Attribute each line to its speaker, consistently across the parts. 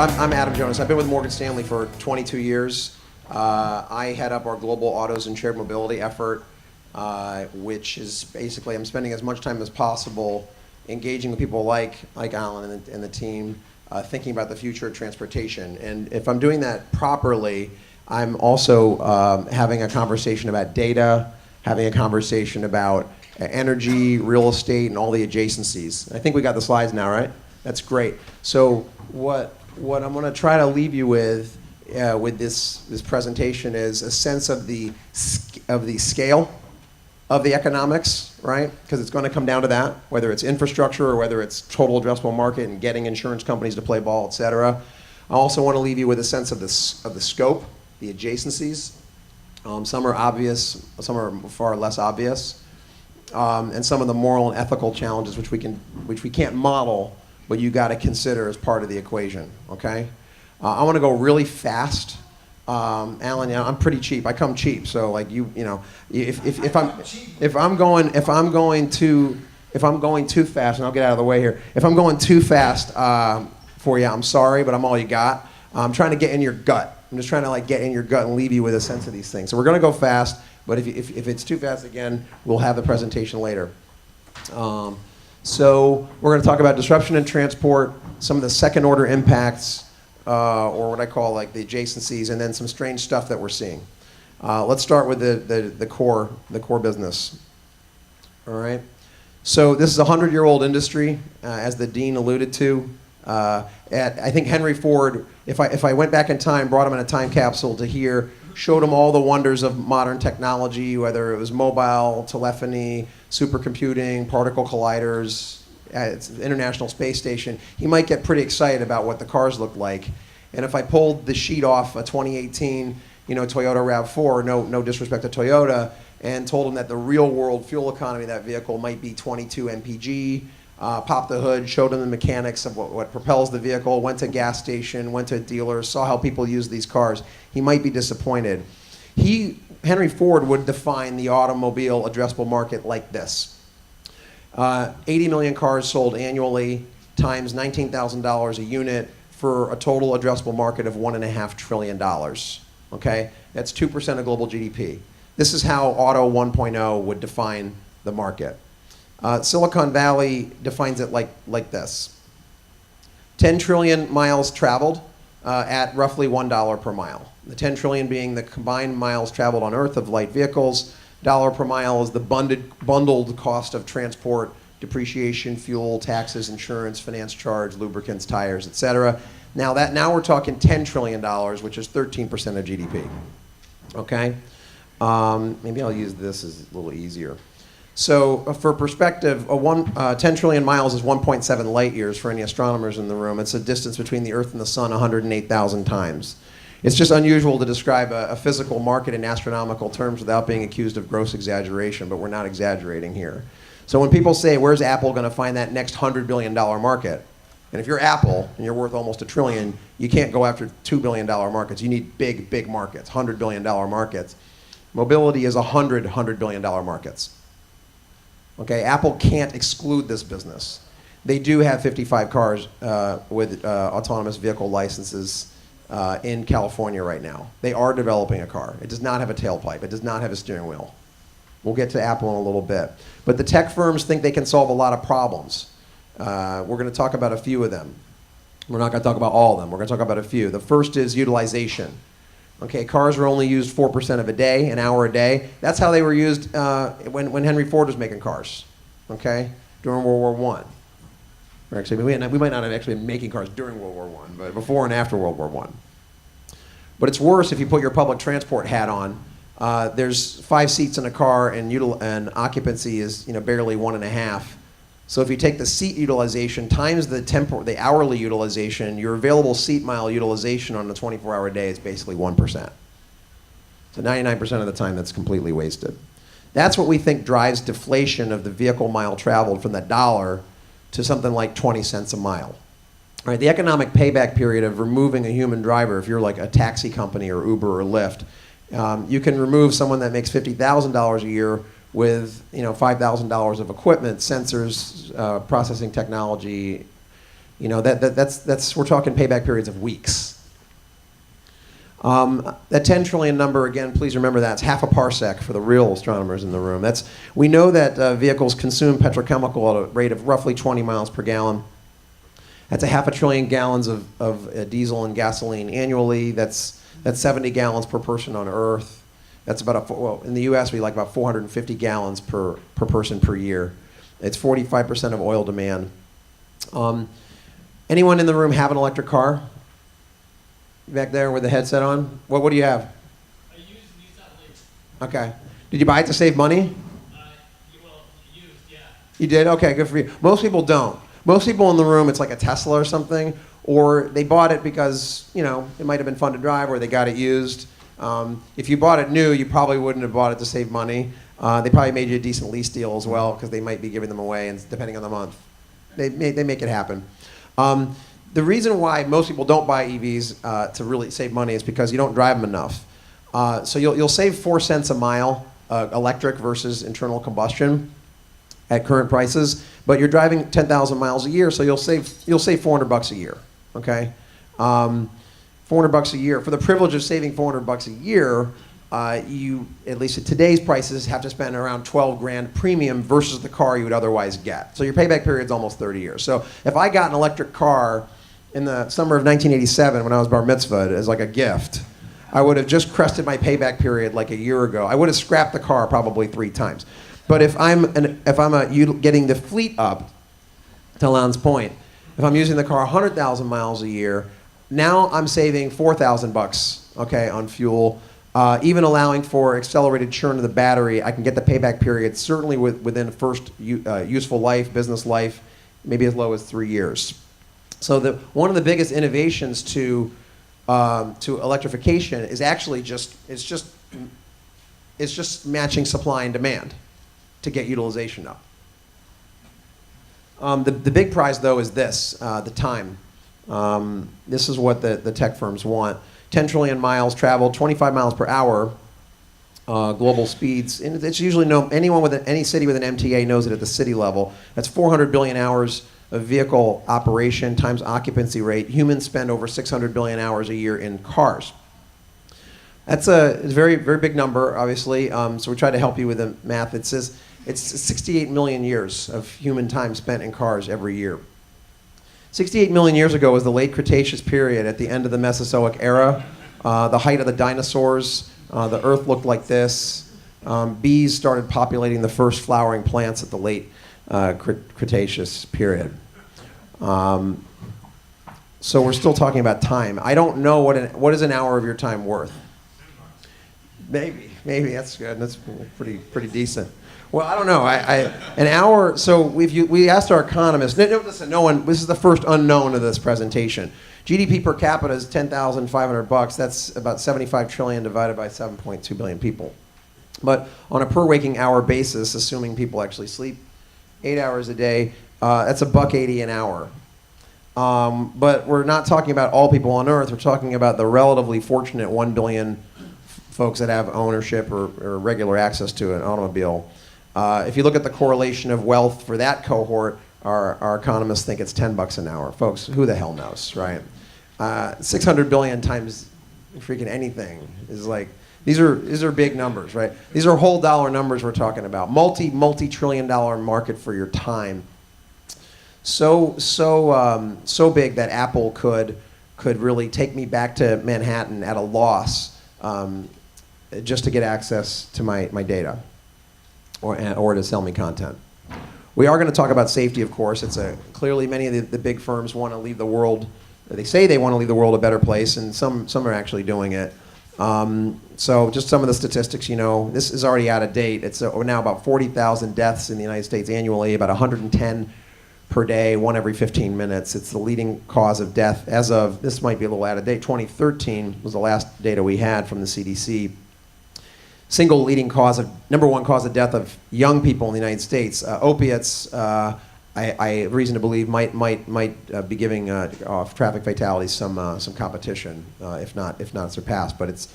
Speaker 1: I'm Adam Jonas. I've been with Morgan Stanley for 22 years. I head up our global autos and shared mobility effort, which is basically I'm spending as much time as possible engaging with people like Alan and the team, thinking about the future of transportation. And if I'm doing that properly, I'm also having a conversation about data, having a conversation about energy, real estate, and all the adjacencies. I think we got the slides now, right? That's great. So what I'm going to try to leave you with this presentation is a sense of the scale of the economics, right? Because it's going to come down to that, whether it's infrastructure or whether it's total addressable market and getting insurance companies to play ball, et cetera. I also want to leave you with a sense of the scope, the adjacencies. Some are obvious, some are far less obvious, and some of the moral and ethical challenges which we can't model, but you got to consider as part of the equation. Okay, I want to go really fast. Alan, you know, I'm pretty cheap. I come cheap, so like you know, if I'm going too fast, and I'll get out of the way here. If I'm going too fast for you, I'm sorry, but I'm all you got. I'm trying to get in your gut. I'm just trying to like get in your gut and leave you with a sense of these things. So we're going to go fast, but if it's too fast again, we'll have the presentation later. So we're going to talk about disruption in transport, some of the second order impacts, or what I call like the adjacencies, and then some strange stuff that we're seeing. Let's start with the core business. All right. So this is a 100-year-old industry, as the dean alluded to. I think Henry Ford, if I went back in time, brought him in a time capsule to here, showed him all the wonders of modern technology, whether it was mobile, telephony, supercomputing, particle colliders, International Space Station, he might get pretty excited about what the cars look like. And if I pulled the sheet off a 2018, Toyota RAV4, no disrespect to Toyota, and told him that the real world fuel economy of that vehicle might be 22 mpg, popped the hood, showed him the mechanics of what propels the vehicle, went to a gas station, went to a dealer, saw how people use these cars, he might be disappointed. Henry Ford would define the automobile addressable market like this. 80 million cars sold annually times $19,000 a unit for a total addressable market of $1.5 trillion. Okay? That's 2% of global GDP. This is how Auto 1.0 would define the market. Silicon Valley defines it like this. 10 trillion miles traveled at roughly $1 per mile. The 10 trillion being the combined miles traveled on Earth of light vehicles. Dollar per mile is the bundled cost of transport, depreciation, fuel, taxes, insurance, finance charge, lubricants, tires, et cetera. Now we're talking $10 trillion, which is 13% of GDP. Okay? Maybe I'll use this as a little easier. So for perspective, 10 trillion miles is 1.7 light years for any astronomers in the room. It's a distance between the Earth and the Sun 108,000 times. It's just unusual to describe a physical market in astronomical terms without being accused of gross exaggeration, but we're not exaggerating here. So when people say, where's Apple going to find that next $100 billion market? And if you're Apple and you're worth almost $1 trillion, you can't go after $2 billion markets. You need big markets, $100 billion markets. Mobility is $100 billion markets. Okay, Apple can't exclude this business. They do have 55 cars with autonomous vehicle licenses in California right now. They are developing a car. It does not have a tailpipe. It does not have a steering wheel. We'll get to Apple in a little bit. But the tech firms think they can solve a lot of problems. We're going to talk about a few of them. We're not going to talk about all of them. We're going to talk about a few. The first is utilization. Okay, cars were only used 4% of a day, an hour a day. That's how they were used when Henry Ford was making cars, okay, during World War I. Or actually, we might not have actually been making cars during World War I, but before and after World War I. But it's worse if you put your public transport hat on. There's 5 seats in a car, and occupancy is barely 1.5. So if you take the seat utilization times the hourly utilization, your available seat mile utilization on a 24-hour day is basically 1%. So 99% of the time, that's completely wasted. That's what we think drives deflation of the vehicle mile traveled from that dollar to something like 20 cents a mile. All right, the economic payback period of removing a human driver, if you're like a taxi company or Uber or Lyft, you can remove someone that makes $50,000 a year with $5,000 of equipment, sensors, processing technology, You know, that's we're talking payback periods of weeks. That 10 trillion number, again, please remember that. It's half a parsec for the real astronomers in the room. We know that vehicles consume petrochemical at a rate of roughly 20 miles per gallon. That's a half a trillion gallons of diesel and gasoline annually. That's 70 gallons per person on Earth. That's about in the U.S. we like about 450 gallons per person per year. It's 45% of oil demand. Anyone in the room have an electric car? Back there with the headset on? What do you have?
Speaker 2: I used Leaf.
Speaker 1: Okay. Did you buy it to save money?
Speaker 2: Used, yeah.
Speaker 1: You did? Okay, good for you. Most people don't. Most people in the room, it's like a Tesla or something, or they bought it because, you know, it might have been fun to drive, or they got it used. If you bought it new, you probably wouldn't have bought it to save money. They probably made you a decent lease deal as well, because they might be giving them away, and depending on the month. They make it happen. The reason why most people don't buy EVs to really save money is because you don't drive them enough. So you'll save 4 cents a mile electric versus internal combustion at current prices, but you're driving 10,000 miles a year, so you'll save $400 a year. Okay, $400 a year for the privilege of saving $400 a year. You, at least at today's prices, have to spend around 12 grand premium versus the car you would otherwise get. So your payback period is almost 30 years. So if I got an electric car in the summer of 1987 when I was bar mitzvahed as like a gift, I would have just crested my payback period like a year ago. I would have scrapped the car probably 3 times. But if I'm getting the fleet up, to Lan's point, if I'm using the car 100,000 miles a year, now I'm saving $4,000, okay, on fuel. Even allowing for accelerated churn of the battery, I can get the payback period certainly within first useful life, business life, maybe as low as 3 years. So one of the biggest innovations to electrification is actually just matching supply and demand to get utilization up. The big prize though is this, the time. This is what the tech firms want. 10 trillion miles traveled, 25 miles per hour, global speeds. And it's usually anyone with any city with an MTA knows it at the city level. That's 400 billion hours of vehicle operation times occupancy rate. Humans spend over 600 billion hours a year in cars. That's a very, very big number, obviously. So we tried to help you with the math. It says it's 68 million years of human time spent in cars every year. 68 million years ago was the late Cretaceous period at the end of the Mesozoic era, the height of the dinosaurs. The Earth looked like this. Bees started populating the first flowering plants at the late Cretaceous period. So we're still talking about time. I don't know what is an hour of your time worth. Maybe that's good. That's pretty decent. Well, I don't know. An hour. So we asked our economists. Listen, no one. This is the first unknown of this presentation. GDP per capita is $10,500. That's about 75 trillion divided by 7.2 billion people. But on a per waking hour basis, assuming people actually sleep 8 hours a day, that's $1.80 an hour. But we're not talking about all people on Earth. We're talking about the relatively fortunate 1 billion folks that have ownership or regular access to an automobile. If you look at the correlation of wealth for that cohort, our economists think it's $10 an hour. Folks, who the hell knows, right? 600 billion times freaking anything is like, these are big numbers, right? These are whole dollar numbers we're talking about. Multi-trillion dollar market for your time. So big that Apple could really take me back to Manhattan at a loss just to get access to my data or to sell me content. We are going to talk about safety, of course. Clearly many of the big firms want to leave the world, they say they want to leave the world a better place, and some are actually doing it. So just some of the statistics, this is already out of date. It's now about 40,000 deaths in the United States annually, about 110 per day, 1 every 15 minutes. It's the leading cause of death as of, this might be a little out of date, 2013 was the last data we had from the CDC. Single leading number one cause of death of young people in the United States. Opiates, I have reason to believe might be giving off traffic fatalities some competition, if not surpassed. But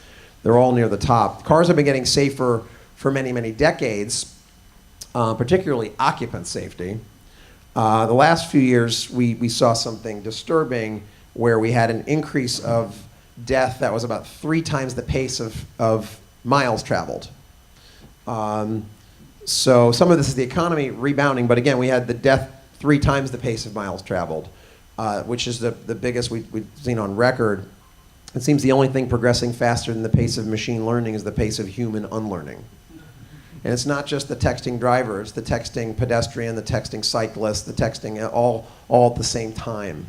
Speaker 1: they're all near the top. Cars have been getting safer for many decades, particularly occupant safety. The last few years, we saw something disturbing where we had an increase of death that was about 3 times the pace of miles traveled. So some of this is the economy rebounding, but again, we had the death 3 times the pace of miles traveled, which is the biggest we've seen on record. It seems the only thing progressing faster than the pace of machine learning is the pace of human unlearning. And it's not just the texting driver, it's the texting pedestrian, the texting cyclist, the texting all at the same time.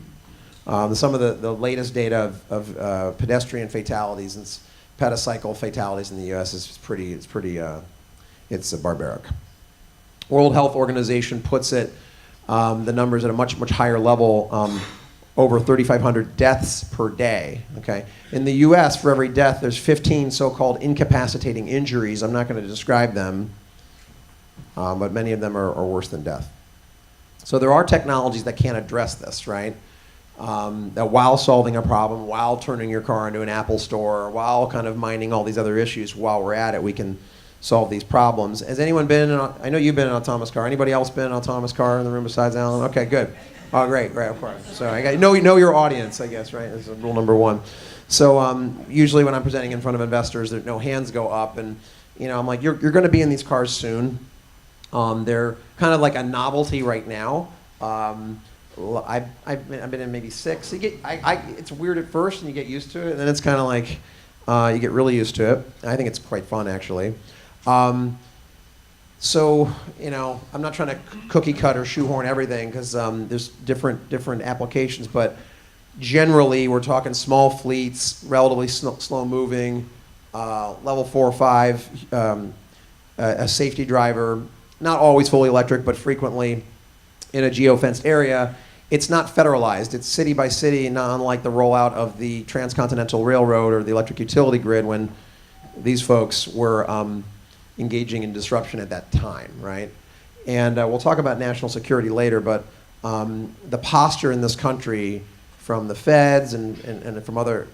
Speaker 1: Some of the latest data of pedestrian fatalities and petacycle fatalities in the U.S. is it's barbaric. World Health Organization puts it, the numbers at a much higher level, over 3,500 deaths per day. Okay, in the U.S., for every death, there's 15 so-called incapacitating injuries. I'm not going to describe them, but many of them are worse than death. So there are technologies that can address this, right? That while solving a problem, while turning your car into an Apple store, while kind of minding all these other issues, while we're at it, we can solve these problems. Has anyone been in, I know you've been in an autonomous car. Anybody else been in an autonomous car in the room besides Alan? Okay, good. Oh, great, of course. So know your audience, I guess, right? That's rule number 1. So usually when I'm presenting in front of investors, no hands go up, and I'm like, you're going to be in these cars soon. They're kind of like a novelty right now. I've been in maybe 6. It's weird at first, and you get used to it, and then it's kind of like you get really used to it. I think it's quite fun, actually. So I'm not trying to cookie cut or shoehorn everything because there's different applications, but generally we're talking small fleets, relatively slow moving, level 4 or 5, a safety driver, not always fully electric, but frequently in a geofenced area. It's not federalized. It's city by city, not unlike the rollout of the Transcontinental Railroad or the electric utility grid when these folks were engaging in disruption at that time, right? And we'll talk about national security later, but the posture in this country from the feds and from other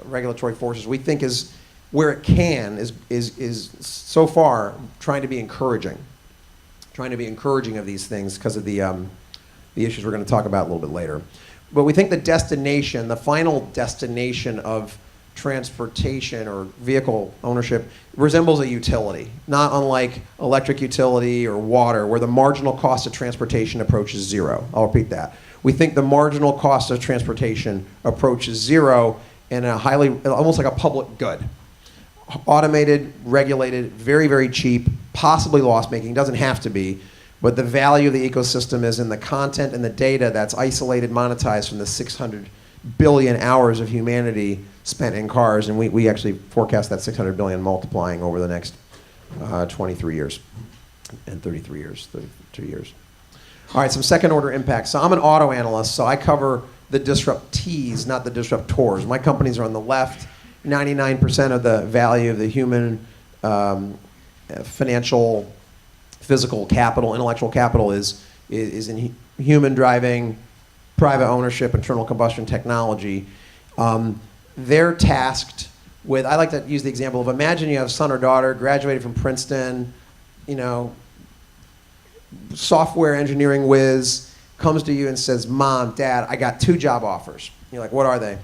Speaker 1: regulatory forces, we think is where it can, is so far trying to be encouraging of these things because of the issues we're going to talk about a little bit later. But we think the final destination of transportation or vehicle ownership resembles a utility, not unlike electric utility or water, where the marginal cost of transportation approaches 0. I'll repeat that. We think the marginal cost of transportation approaches 0 in a almost like a public good. Automated, regulated, very, very cheap, possibly loss-making, doesn't have to be, but the value of the ecosystem is in the content and the data that's isolated, monetized from the 600 billion hours of humanity spent in cars, and we actually forecast that 600 billion multiplying over the next 23 years and 32 years. All right, some second order impacts. So I'm an auto analyst, so I cover the disruptees, not the disruptors. My companies are on the left. 99% of the value of the human financial, physical capital, intellectual capital is in human driving, private ownership, internal combustion technology. They're tasked with, I like to use the example of, imagine you have a son or daughter, graduated from Princeton, software engineering whiz, comes to you and says, Mom, Dad, I got 2 job offers. You're like, what are they?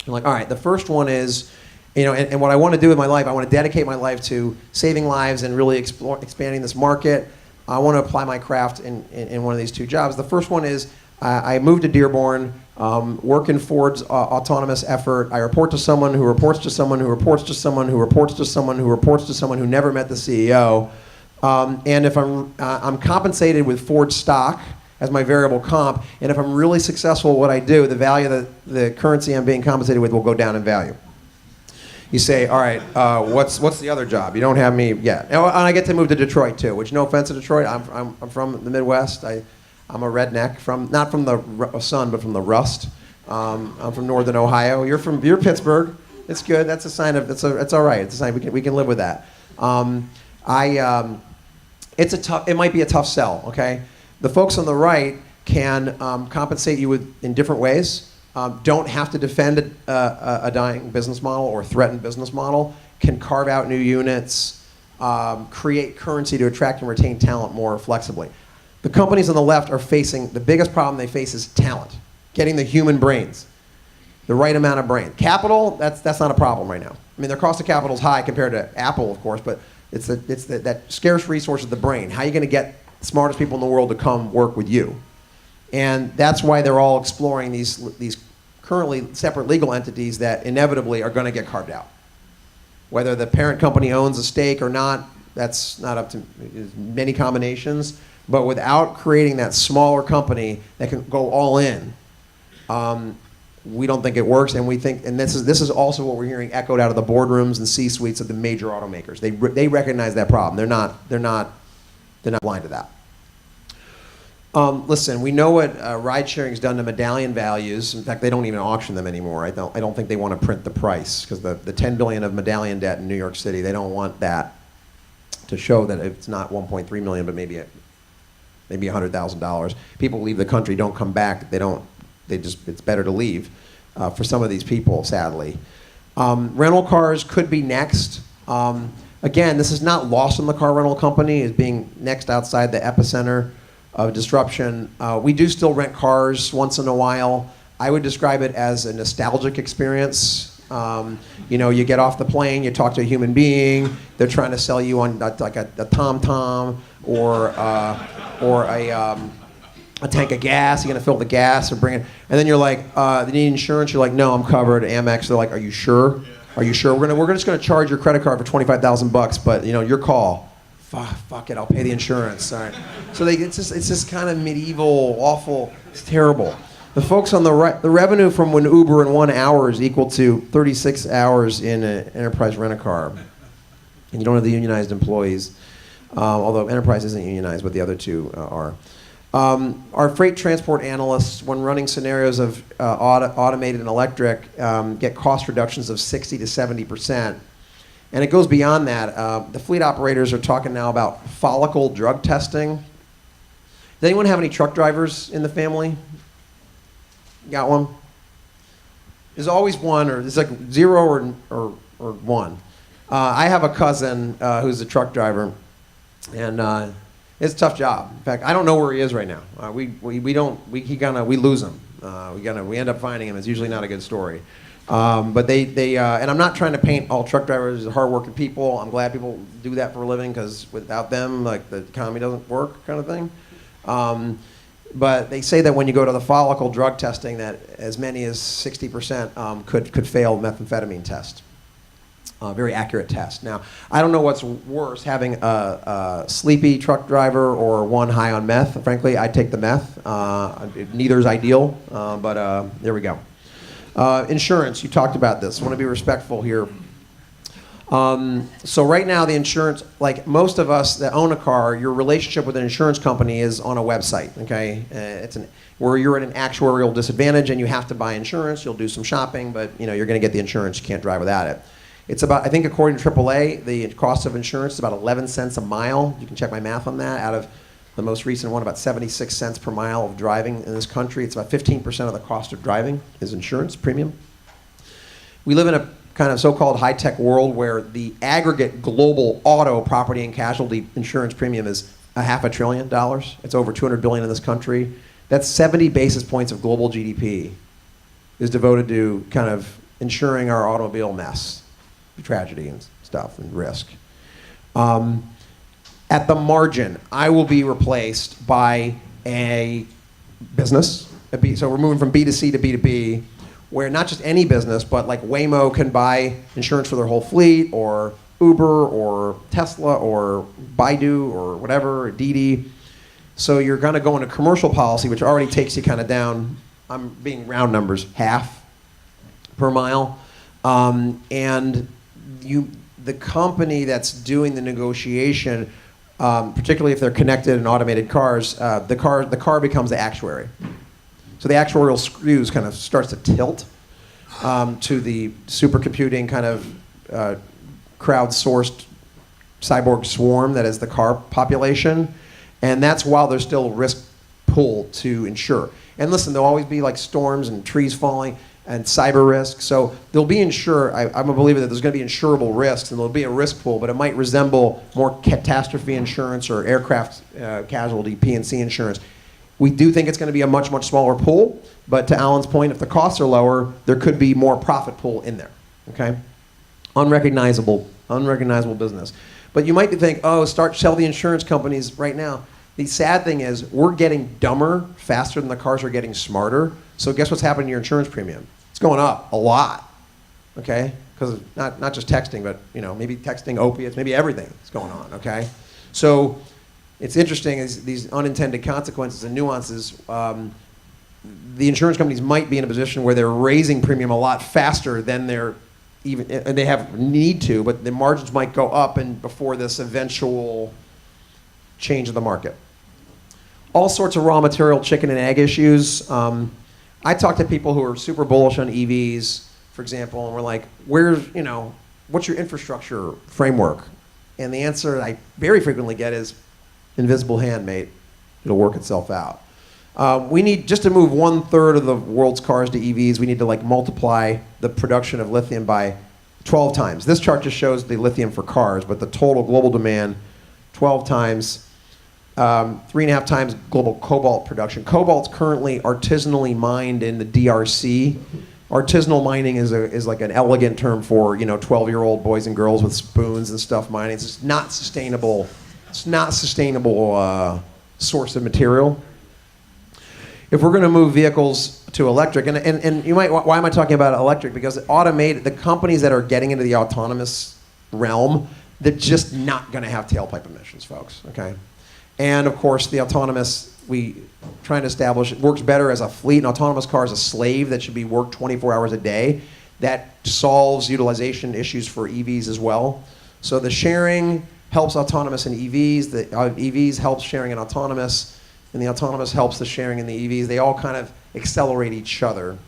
Speaker 1: You're like, all right, the first one is, and what I want to do with my life, I want to dedicate my life to saving lives and really expanding this market. I want to apply my craft in one of these 2 jobs. The first one is, I moved to Dearborn, work in Ford's autonomous effort. I report to someone who reports to someone who reports to someone who reports to someone who reports to someone who never met the CEO. And if I'm compensated with Ford stock as my variable comp, and if I'm really successful at what I do, the value of the currency I'm being compensated with will go down in value. You say, all right, what's the other job? You don't have me yet. And I get to move to Detroit too, which no offense to Detroit, I'm from the Midwest. I'm a redneck, not from the sun, but from the rust. I'm from Northern Ohio. You're Pittsburgh. It's good. That's a sign of it's all right. It's a sign we can live with that. It might be a tough sell. Okay, the folks on the right can compensate you in different ways. Don't have to defend a dying business model or threatened business model. Can carve out new units, create currency to attract and retain talent more flexibly. The companies on the left are facing, the biggest problem they face is talent, getting the human brains, the right amount of brain. Capital, that's not a problem right now. I mean, their cost of capital is high compared to Apple, of course, but it's that scarce resource of the brain. How are you going to get the smartest people in the world to come work with you? And that's why they're all exploring these currently separate legal entities that inevitably are going to get carved out. Whether the parent company owns a stake or not, that's not up to many combinations. But without creating that smaller company that can go all in, we don't think it works. And we think, and this is also what we're hearing echoed out of the boardrooms and C-suites of the major automakers. They recognize that problem. They're not blind to that. Listen, we know what ride sharing's done to medallion values. In fact, they don't even auction them anymore. I don't think they want to print the price, because the $10 billion of medallion debt in New York City, they don't want that to show that it's not 1.3 million, but maybe $100,000. People leave the country, don't come back. It's better to leave for some of these people, sadly. Rental cars could be next. Again, this is not lost on the car rental company as being next outside the epicenter of disruption. We do still rent cars once in a while. I would describe it as a nostalgic experience. You get off the plane, you talk to a human being, they're trying to sell you on like a TomTom or a tank of gas. You're gonna fill the gas or bring it, and then you're like, "They need insurance." You're like, "No, I'm covered." Amex. They're like, "Are you sure? Are you sure? We're just gonna charge your credit card for $25,000, but your call." Fuck it, I'll pay the insurance. All right. So it's just kind of medieval, awful. It's terrible. The folks on the right, the revenue from when Uber in 1 hour is equal to 36 hours in an enterprise rent-a-car, and you don't have the unionized employees. Although Enterprise isn't unionized, but the other two are. Our freight transport analysts, when running scenarios of automated and electric, get cost reductions of 60 to 70%. And it goes beyond that. The fleet operators are talking now about follicle drug testing. Does anyone have any truck drivers in the family? Got one? There's always one, or it's like 0 or 1. I have a cousin who's a truck driver, and it's a tough job. In fact, I don't know where he is right now. We lose him. We end up finding him. It's usually not a good story. But they and I'm not trying to paint all truck drivers as hardworking people. I'm glad people do that for a living, because without them, like, the economy doesn't work, kind of thing. But they say that when you go to the follicle drug testing, that as many as 60% could fail methamphetamine test. Very accurate test. Now, I don't know what's worse, having a sleepy truck driver or one high on meth. Frankly, I'd take the meth. Neither is ideal, but there we go. Insurance, you talked about this. I want to be respectful here. So right now, the insurance, like most of us that own a car, your relationship with an insurance company is on a website, okay? Where you're at an actuarial disadvantage and you have to buy insurance. You'll do some shopping, but you're going to get the insurance. You can't drive without it. It's about, I think according to AAA, the cost of insurance is about 11 cents a mile. You can check my math on that. Out of the most recent one, about 76 cents per mile of driving in this country. It's about 15% of the cost of driving is insurance premium. We live in a kind of so-called high-tech world where the aggregate global auto, property, and casualty insurance premium is $500 billion. It's over $200 billion in this country. That's 70 basis points of global GDP is devoted to kind of insuring our automobile mess, tragedy and stuff, and risk. At the margin, I will be replaced by a business. So we're moving from B2C to B2B, where not just any business, but like Waymo can buy insurance for their whole fleet, or Uber, or Tesla, or Baidu, or whatever, or Didi. So you're going to go into commercial policy, which already takes you kind of down, I'm being round numbers, half per mile. And the company that's doing the negotiation, particularly if they're connected and automated cars, the car becomes the actuary. So the actuarial screws kind of starts to tilt to the supercomputing kind of crowdsourced cyborg swarm that is the car population. And that's while there's still risk pool to insure. And listen, there'll always be like storms and trees falling. and cyber risk. So there'll be I'm a believer that there's going to be insurable risks, and there'll be a risk pool, but it might resemble more catastrophe insurance or aircraft casualty P&C insurance. We do think it's going to be a much, much smaller pool, but to Alan's point, if the costs are lower, there could be more profit pool in there, okay? Unrecognizable business. But you might think, oh, sell the insurance companies right now. The sad thing is we're getting dumber faster than the cars are getting smarter. So guess what's happening to your insurance premium? It's going up a lot, okay? Because not just texting, but maybe texting, opiates, maybe everything is going on, okay? So it's interesting is these unintended consequences and nuances. The insurance companies might be in a position where they're raising premium a lot faster than they have need to, but the margins might go up and before this eventual change of the market. All sorts of raw material chicken and egg issues. I talk to people who are super bullish on EVs, for example, and we're like, what's your infrastructure framework? And the answer I very frequently get is, invisible hand, mate. It'll work itself out. We need, just to move 1/3 of the world's cars to EVs, we need to multiply the production of lithium by 12 times. This chart just shows the lithium for cars, but the total global demand, 12 times. 3.5 times global cobalt production. Cobalt's currently artisanally mined in the DRC. Artisanal mining is like an elegant term for 12-year-old boys and girls with spoons and stuff mining. It's just not sustainable. It's not sustainable source of material. If we're going to move vehicles to electric, and you might, why am I talking about electric? Because the companies that are getting into the autonomous realm, they're just not going to have tailpipe emissions, folks. Okay. And of course, the autonomous, we trying to establish, it works better as a fleet. An autonomous car is a slave that should be worked 24 hours a day. That solves utilization issues for EVs as well. So the sharing helps autonomous and EVs. The EVs helps sharing and autonomous, and the autonomous helps the sharing in the EVs. They all kind of accelerate each other.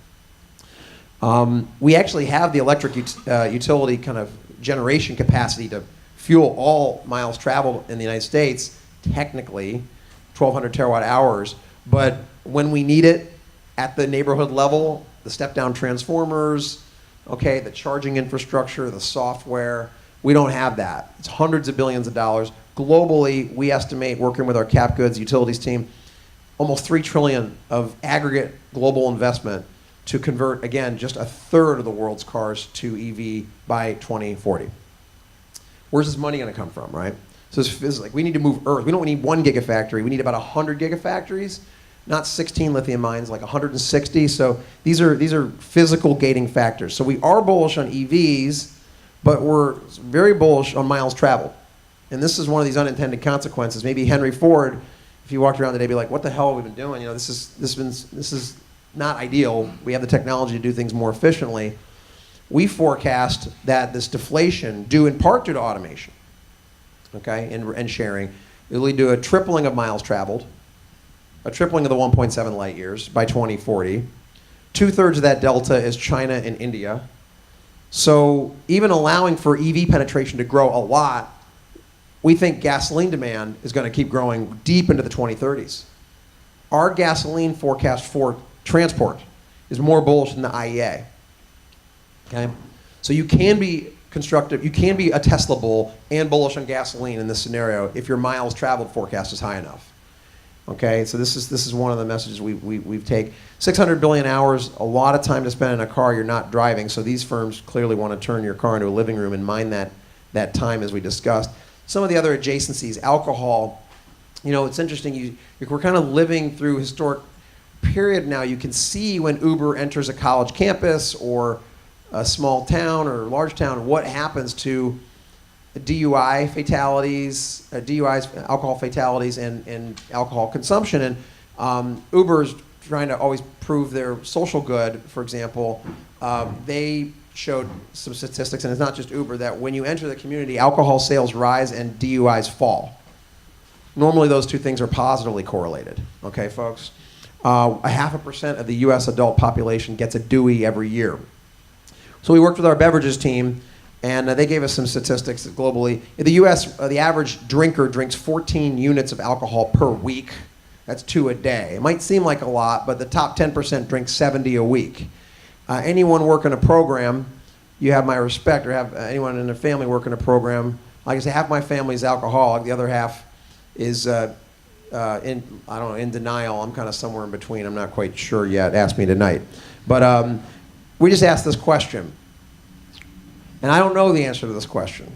Speaker 1: We actually have the electric utility kind of generation capacity to fuel all miles traveled in the United States. Technically 1,200 terawatt hours, but when we need it at the neighborhood level, the step-down transformers, okay, the charging infrastructure, the software, we don't have that. It's hundreds of billions of dollars. Globally, we estimate, working with our cap goods utilities team, almost $3 trillion of aggregate global investment to convert, again, just 1/3 of the world's cars to EV by 2040. Where's this money going to come from, right? So it's like we need to move Earth. We don't need 1 gigafactory. We need about 100 gigafactories, not 16 lithium mines, like 160. So these are physical gating factors. So we are bullish on EVs, but we're very bullish on miles traveled. And this is one of these unintended consequences. Maybe Henry Ford, if you walked around today, be like, "What the hell have we been doing? This is not ideal. We have the technology to do things more efficiently." We forecast that this deflation, due in part due to automation, okay, and sharing, it'll lead to a tripling of miles traveled, a tripling of the 1.7 light years by 2040. 2/3 of that delta is China and India. So even allowing for EV penetration to grow a lot, we think gasoline demand is going to keep growing deep into the 2030s. Our gasoline forecast for transport is more bullish than the IEA. Okay? So you can be constructive, you can be a Tesla bull and bullish on gasoline in this scenario if your miles traveled forecast is high enough. Okay, so this is one of the messages we've taken. 600 billion hours, a lot of time to spend in a car you're not driving, so these firms clearly want to turn your car into a living room and mine that time as we discussed. Some of the other adjacencies, alcohol, it's interesting, we're kind of living through a historic period now. You can see when Uber enters a college campus or a small town or large town, what happens to DUI fatalities, DUIs, alcohol fatalities, and alcohol consumption. And Uber's trying to always prove their social good, for example. They showed some statistics, and it's not just Uber, that when you enter the community, alcohol sales rise and DUIs fall. Normally those two things are positively correlated, okay, folks? 0.5% of the US adult population gets a DUI every year. So we worked with our beverages team, and they gave us some statistics globally. In the US, the average drinker drinks 14 units of alcohol per week. That's 2 a day. It might seem like a lot, but the top 10% drink 70 a week. Anyone working a program, you have my respect, or have anyone in their family working a program. Like I say, half my family is alcoholic, the other half is in denial. I'm kind of somewhere in between. I'm not quite sure yet. Ask me tonight. But we just asked this question. And I don't know the answer to this question.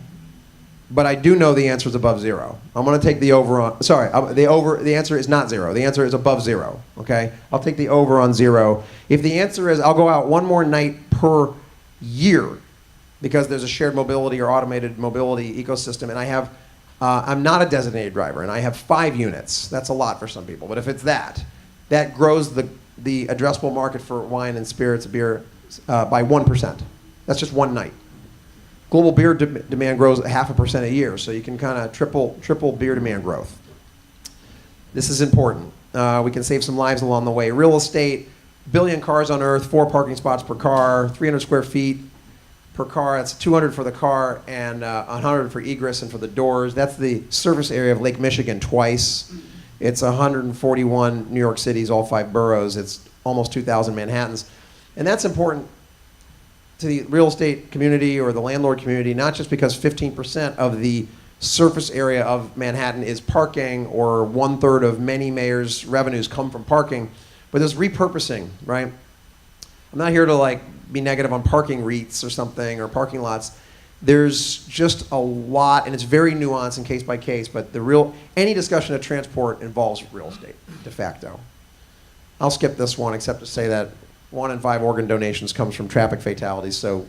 Speaker 1: But I do know the answer is above zero. I'm going to take the over on, sorry, the answer is not zero. The answer is above zero, okay? I'll take the over on zero. If the answer is I'll go out one more night per year because there's a shared mobility or automated mobility ecosystem, and I have, I'm not a designated driver, and I have 5 units. That's a lot for some people, but if it's that grows the addressable market for wine and spirits, beer, by 1%. That's just one night. Global beer demand grows at 0.5% a year, so you can kind of triple beer demand growth. This is important. We can save some lives along the way. Real estate, billion cars on Earth, 4 parking spots per car, 300 square feet per car. That's 200 for the car and 100 for egress and for the doors. That's the surface area of Lake Michigan twice. It's 141 New York Cities, all 5 boroughs. It's almost 2,000 Manhattans. And that's important to the real estate community or the landlord community, not just because 15% of the surface area of Manhattan is parking, or 1/3 of many mayors' revenues come from parking, but there's repurposing, right? I'm not here to be negative on parking REITs or something, or parking lots. There's just a lot, and it's very nuanced and case by case, but any discussion of transport involves real estate, de facto. I'll skip this one except to say that 1 in 5 organ donations comes from traffic fatalities, so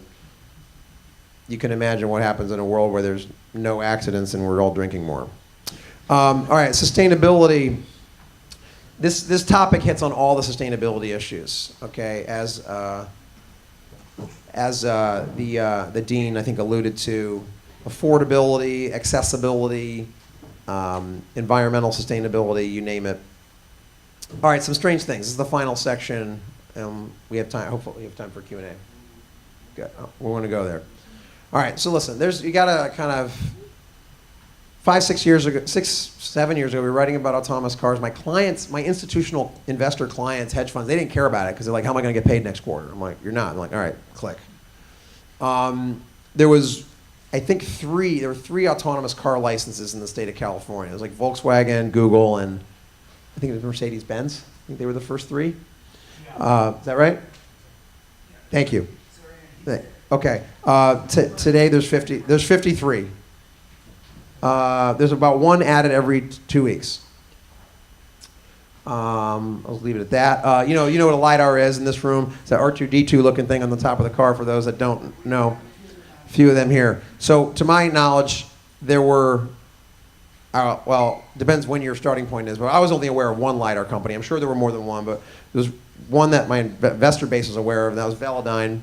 Speaker 1: you can imagine what happens in a world where there's no accidents and we're all drinking more. All right, sustainability. This topic hits on all the sustainability issues, okay? As the dean, I think, alluded to, affordability, accessibility, environmental sustainability, you name it. All right, some strange things. This is the final section. We have time. Hopefully, we have time for Q&A. Good. We want to go there. All right. So listen, you got to kind of 7 years ago, we were writing about autonomous cars. My clients, my institutional investor clients, hedge funds, they didn't care about it because they're like, "How am I going to get paid next quarter?" I'm like, "You're not." I'm like, "All right, click." There was, I think, 3 autonomous car licenses in the state of California. It was like Volkswagen, Google, and I think it was Mercedes-Benz. I think they were the first 3. Is that right? Thank you. Okay. Today there's 53. There's about 1 added every 2 weeks. I'll leave it at that. You know what a LiDAR is in this room? It's that R2-D2 looking thing on the top of the car, for those that don't know. A few of them here. So to my knowledge, there were, well, depends when your starting point is, but I was only aware of 1 LiDAR company. I'm sure there were more than 1, but there was one that my investor base was aware of, and that was Velodyne.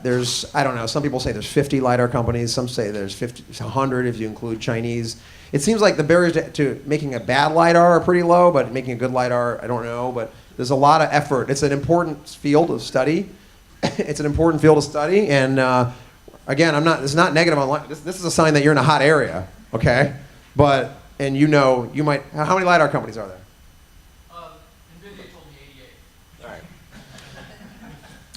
Speaker 1: There's, I don't know, some people say there's 50 LiDAR companies, some say there's 100 if you include Chinese. It seems like the barriers to making a bad LiDAR are pretty low, but making a good LiDAR, I don't know, but there's a lot of effort. It's an important field of study. It's an important field of study, and again, it's not negative on LiDAR. This is a sign that you're in a hot area, okay? But, and you might, how many LiDAR companies are there?
Speaker 2: NVIDIA told me 88.
Speaker 1: All right.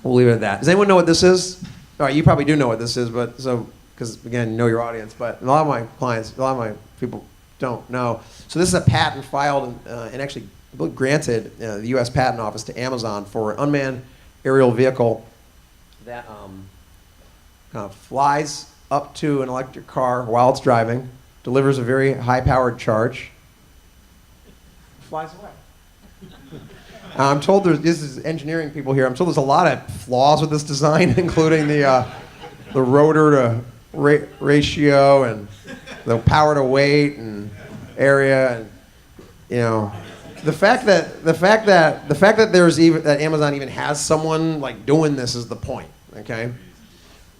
Speaker 1: We'll leave it at that. Does anyone know what this is? All right, you probably do know what this is, but because again, you know your audience, but a lot of my clients, a lot of my people don't know. So this is a patent filed and actually granted the U.S. Patent Office to Amazon for an unmanned aerial vehicle that kind of flies up to an electric car while it's driving, delivers a very high-powered charge, flies away. I'm told this is engineering people here. I'm told there's a lot of flaws with this design, including the rotor to ratio and the power to weight and area, and the fact that there's even that Amazon even has someone like doing this is the point. Okay,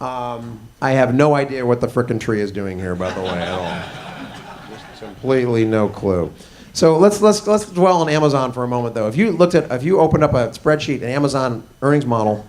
Speaker 1: I have no idea what the frickin' tree is doing here, by the way, at all. Just completely no clue. So let's dwell on Amazon for a moment, though. If you opened up a spreadsheet, an Amazon earnings model,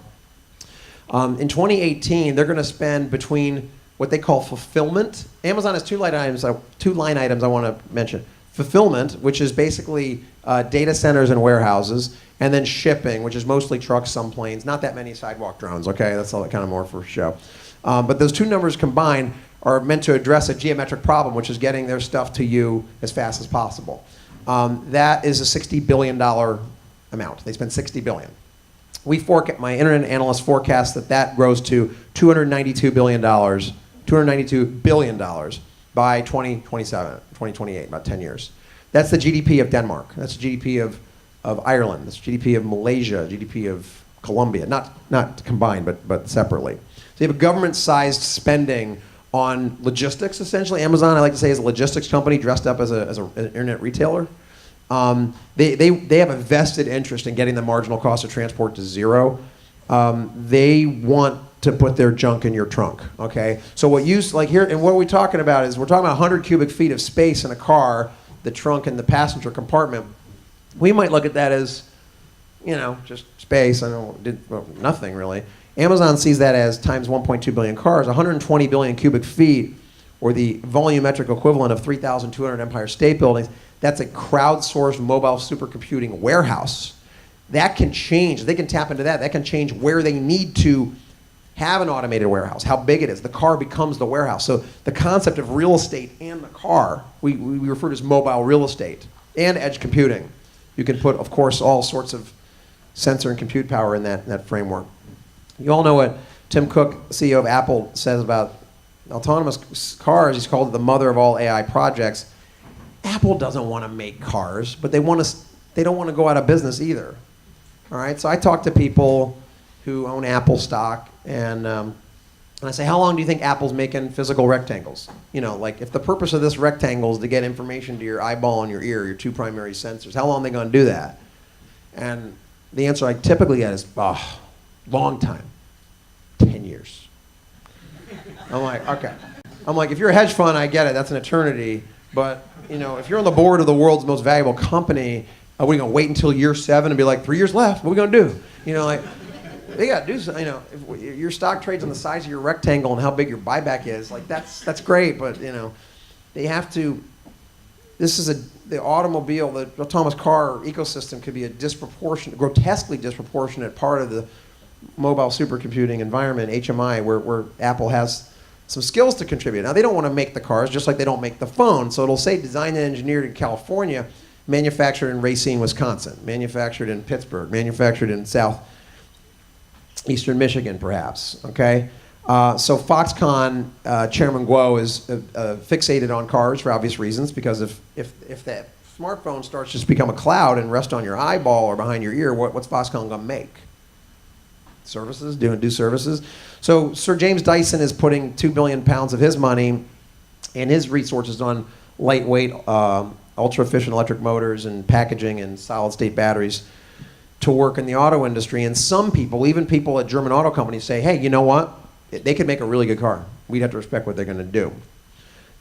Speaker 1: in 2018 they're going to spend between what they call fulfillment. Amazon has two line items I want to mention. Fulfillment, which is basically data centers and warehouses, and then shipping, which is mostly trucks, some planes, not that many sidewalk drones, okay? That's all kind of more for show. But those two numbers combined are meant to address a geometric problem, which is getting their stuff to you as fast as possible. That is a $60 billion amount. They spend $60 billion. My internet analyst forecasts that grows to $292 billion by 2027, 2028, about 10 years. That's the GDP of Denmark. That's the GDP of Ireland. That's the GDP of Malaysia, GDP of Colombia, not combined, but separately. So you have a government-sized spending on logistics, essentially. Amazon, I like to say, is a logistics company dressed up as an internet retailer. They have a vested interest in getting the marginal cost of transport to zero. They want to put their junk in your trunk, okay? So what we're talking about is we're talking about 100 cubic feet of space in a car, the trunk and the passenger compartment. We might look at that as, just space, nothing really. Amazon sees that as times 1.2 billion cars, 120 billion cubic feet, or the volumetric equivalent of 3,200 Empire State Buildings. That's a crowdsourced mobile supercomputing warehouse. That can change. They can tap into that. That can change where they need to have an automated warehouse, how big it is. The car becomes the warehouse. So the concept of real estate and the car, we refer to as mobile real estate and edge computing. You can put, of course, all sorts of sensor and compute power in that framework. You all know what Tim Cook, CEO of Apple, says about autonomous cars. He's called it the mother of all AI projects. Apple doesn't want to make cars, but they don't want to go out of business either. All right, so I talk to people who own Apple stock, and I say, how long do you think Apple's making physical rectangles? Like if the purpose of this rectangle is to get information to your eyeball and your ear, your two primary sensors, how long are they going to do that? And the answer I typically get is, long time, 10 years. I'm like, okay. I'm like, if you're a hedge fund, I get it, that's an eternity. But, if you're on the board of the world's most valuable company, are we going to wait until year 7 and be like, 3 years left, what are we going to do? They got to do something. If your stock trades on the size of your rectangle and how big your buyback is, that's great, but, they have to, the automobile, the autonomous car ecosystem could be a grotesquely disproportionate part of the mobile supercomputing environment, HMI, where Apple has some skills to contribute. Now, they don't want to make the cars, just like they don't make the phone. So it'll say designed and engineered in California, manufactured in Racine, Wisconsin, manufactured in Pittsburgh, manufactured in southeastern Michigan, perhaps, okay? So Foxconn Chairman Guo is fixated on cars for obvious reasons, because if that smartphone starts to just become a cloud and rest on your eyeball or behind your ear, what's Foxconn going to make? Services, do services. So Sir James Dyson is putting 2 billion pounds of his money and his resources on lightweight, ultra-efficient electric motors and packaging and solid-state batteries to work in the auto industry. And some people, even people at German auto companies, say, hey, you know what? They could make a really good car. We'd have to respect what they're going to do.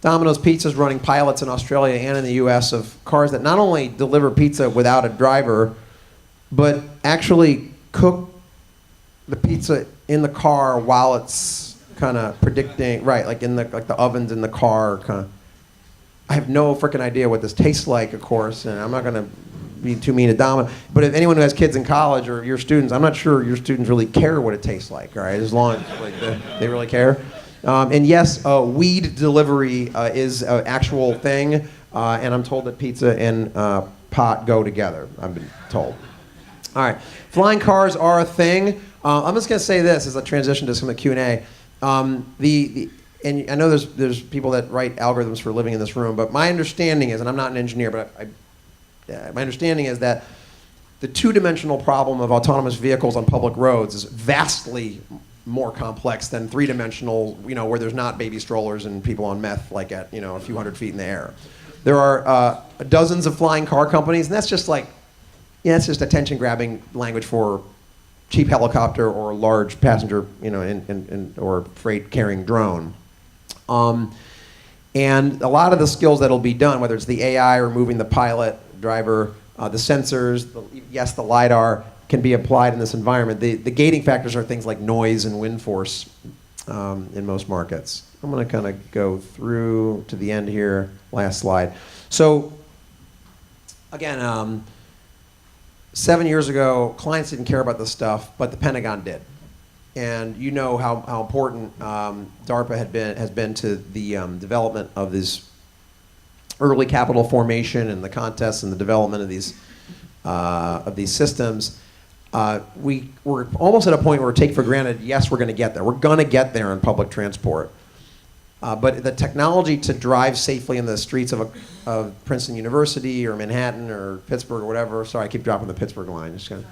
Speaker 1: Domino's Pizza is running pilots in Australia and in the US of cars that not only deliver pizza without a driver, but actually cook the pizza in the car while it's kind of predicting, right, like the ovens in the car kind of. I have no freaking idea what this tastes like, of course, and I'm not going to be too mean to Domino, but if anyone who has kids in college or your students, I'm not sure your students really care what it tastes like, all right, as long as they really care. And yes, weed delivery is an actual thing, and I'm told that pizza and pot go together, I've been told. All right, flying cars are a thing. I'm just going to say this as I transition to some of the Q&A. And I know there's people that write algorithms for a living in this room, but my understanding is, and I'm not an engineer, but my understanding is that the two-dimensional problem of autonomous vehicles on public roads is vastly more complex than three-dimensional, where there's not baby strollers and people on meth like at, a few hundred feet in the air. There are dozens of flying car companies, and that's just that's just attention-grabbing language for cheap helicopter or large passenger, or freight-carrying drone. And a lot of the skills that'll be done, whether it's the AI removing the pilot, driver, the sensors, the LiDAR, can be applied in this environment. The gating factors are things like noise and wind force in most markets. I'm going to kind of go through to the end here, last slide. So, again, 7 years ago, clients didn't care about this stuff, but the Pentagon did. And you know how important DARPA has been to the development of this early capital formation and the contests and the development of these systems. We're almost at a point where we take for granted, yes, we're going to get there. We're going to get there in public transport. But the technology to drive safely in the streets of Princeton University or Manhattan or Pittsburgh or whatever, sorry, I keep dropping the Pittsburgh line. Just kinda,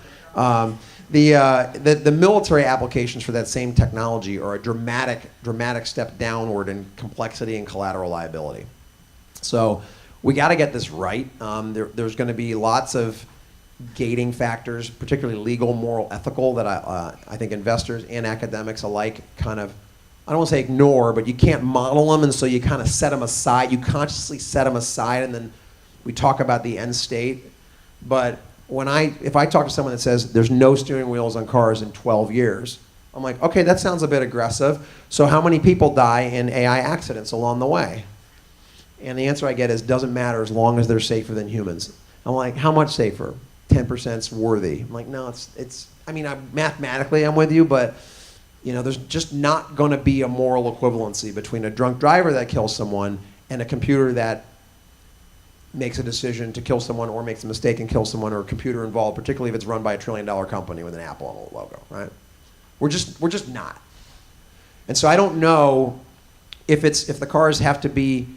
Speaker 1: the military applications for that same technology are a dramatic step downward in complexity and collateral liability. So we got to get this right. There's going to be lots of gating factors, particularly legal, moral, ethical, that I think investors and academics alike kind of, I don't want to say ignore, but you can't model them, and so you kind of set them aside. You consciously set them aside, and then we talk about the end state. But if I talk to someone that says there's no steering wheels on cars in 12 years, I'm like, okay, that sounds a bit aggressive. So how many people die in AI accidents along the way? And the answer I get is, doesn't matter as long as they're safer than humans. I'm like, how much safer? 10%'s worthy. I'm like, no, I mean, mathematically I'm with you, but there's just not going to be a moral equivalency between a drunk driver that kills someone and a computer that makes a decision to kill someone or makes a mistake and kills someone, or a computer involved, particularly if it's run by a $1 trillion company with an Apple on the logo, right? We're just not. And so I don't know if the cars have to be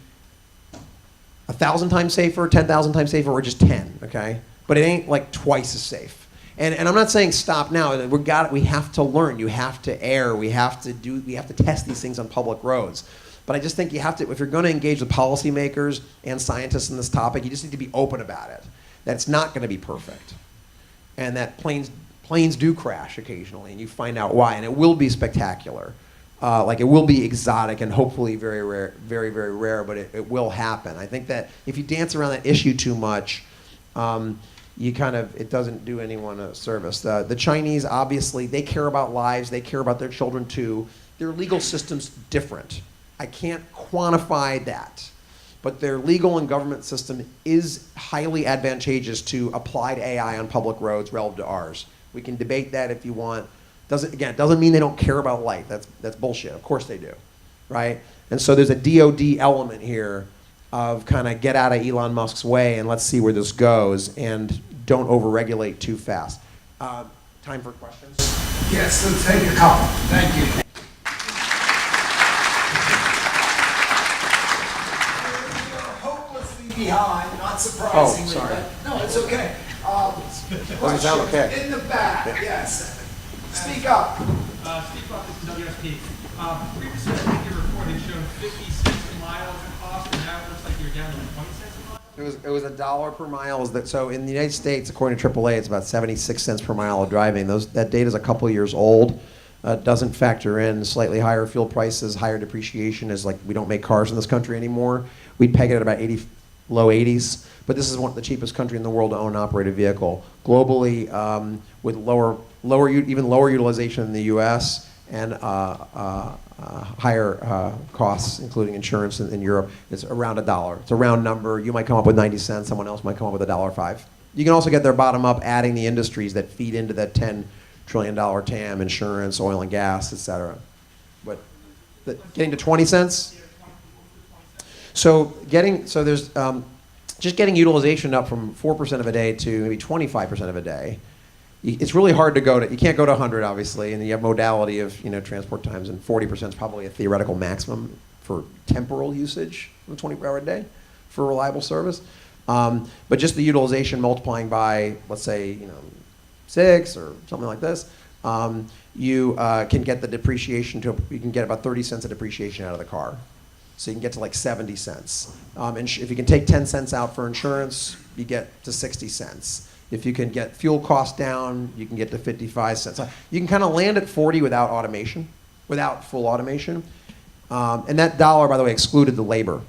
Speaker 1: 1,000 times safer, 10,000 times safer, or just 10, okay? But it ain't like twice as safe. And I'm not saying stop now. We have to learn. You have to err. We have to test these things on public roads. But I just think you have to, if you're going to engage with policymakers and scientists in this topic, you just need to be open about it. That it's not going to be perfect, and that planes do crash occasionally, and you find out why, and it will be spectacular. Like it will be exotic and hopefully very rare, very, very rare, but it will happen. I think that if you dance around that issue too much, it doesn't do anyone a service. The Chinese, obviously, they care about lives. They care about their children too. Their legal system's different. I can't quantify that, but their legal and government system is highly advantageous to applied AI on public roads relative to ours. We can debate that if you want. Doesn't mean they don't care about life. That's bullshit. Of course they do, right? And so there's a DoD element here of kind of get out of Elon Musk's way and let's see where this goes, and don't overregulate too fast. Time for questions?
Speaker 3: Yes, let's take a couple. Thank you. You're hopelessly behind, not surprisingly.
Speaker 1: Oh, sorry.
Speaker 3: But, no, it's okay.
Speaker 1: Doesn't sound okay.
Speaker 3: In the back, yes. Speak up.
Speaker 2: Steve Buck, this is WSP. Previously, I think your report had shown 50 cents a mile as a cost, and now it looks like you're down to 20 cents a mile?
Speaker 1: It was $1 per mile. So in the United States, according to AAA, it's about 76 cents per mile of driving. That data is a couple years old. Doesn't factor in slightly higher fuel prices, higher depreciation, as like we don't make cars in this country anymore. We peg it at about low 80s. But this is the cheapest country in the world to own and operate a vehicle. Globally, with even lower utilization in the U.S. and higher costs, including insurance in Europe, it's around $1. It's a round number. You might come up with 90 cents. Someone else might come up with $1.05. You can also get their bottom up, adding the industries that feed into that $10 trillion TAM: insurance, oil and gas, et cetera. But getting to 20 cents. So there's just getting utilization up from 4% of a day to maybe 25% of a day. It's really hard to you can't go to 100, obviously, and you have modality of transport times, and 40% is probably a theoretical maximum for temporal usage of a 24-hour day for reliable service. But just the utilization multiplying by, let's say, 6 or something like this, you can get the depreciation you can get about 30 cents of depreciation out of the car. So you can get to like 70 cents. And if you can take 10 cents out for insurance, you get to 60 cents. If you can get fuel costs down, you can get to 55 cents. You can kind of land at 40 without automation, without full automation. And that dollar, by the way, excluded the labor.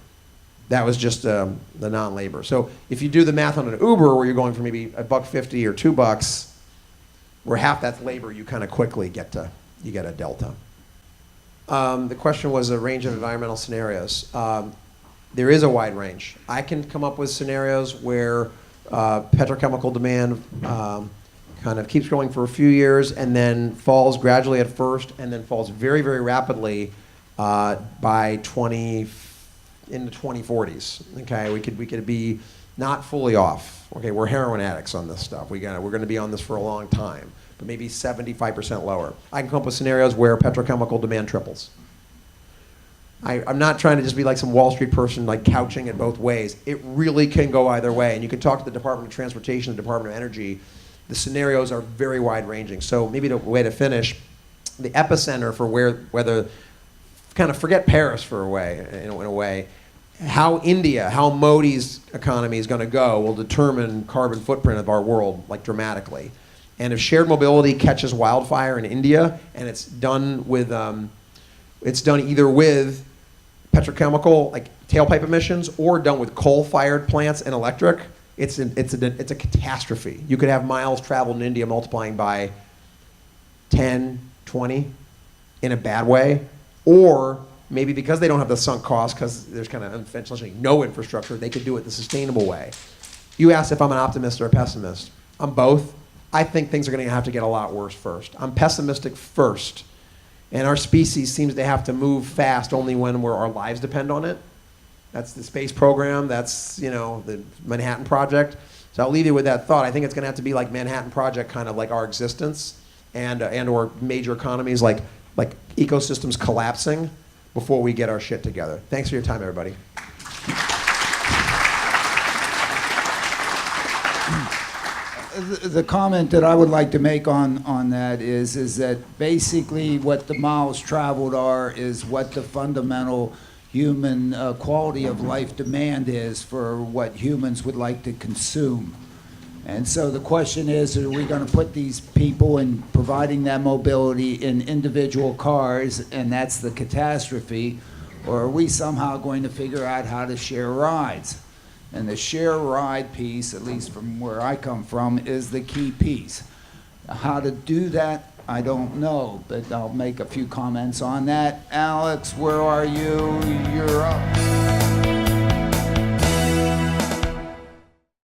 Speaker 1: That was just the non-labor. So if you do the math on an Uber, where you're going from maybe $1.50 or $2, where half that's labor, you kind of quickly get a delta. The question was a range of environmental scenarios. There is a wide range. I can come up with scenarios where Petrochemical demand kind of keeps growing for a few years and then falls gradually at first and then falls very, very rapidly by in the 2040s. Okay, we could be not fully off. Okay, we're heroin addicts on this stuff. We're going to be on this for a long time, but maybe 75% lower. I can come up with scenarios where petrochemical demand triples. I'm not trying to just be like some Wall Street person, like couching it both ways. It really can go either way, and you can talk to the Department of Transportation, the Department of Energy. The scenarios are very wide-ranging. So maybe the way to finish, the epicenter for whether kind of forget Paris for a way, in a way, how Modi's economy is going to go will determine carbon footprint of our world like dramatically. And if shared mobility catches wildfire in India and it's done either with petrochemical like tailpipe emissions or done with coal-fired plants and electric, it's a catastrophe. You could have miles traveled in India multiplying by 10, 20 in a bad way, or maybe because they don't have the sunk costs, because there's kind of unfortunately no infrastructure, they could do it the sustainable way. You asked if I'm an optimist or a pessimist. I'm both. I think things are going to have to get a lot worse first. I'm pessimistic first, and our species seems to have to move fast only when our lives depend on it. That's the space program. That's the Manhattan Project. So I'll leave you with that thought. I think it's going to have to be like Manhattan Project, kind of like our existence, and or major economies like ecosystems collapsing before we get our shit together. Thanks for your time, everybody.
Speaker 3: The comment that I would like to make on that is that basically what the miles traveled are is what the fundamental human quality of life demand is for what humans would like to consume. And so the question is, are we going to put these people in providing that mobility in individual cars, and that's the catastrophe, or are we somehow going to figure out how to share rides? And the share ride piece, at least from where I come from, is the key piece. How to do that, I don't know, but I'll make a few comments on that. Alex, where are you? You're up.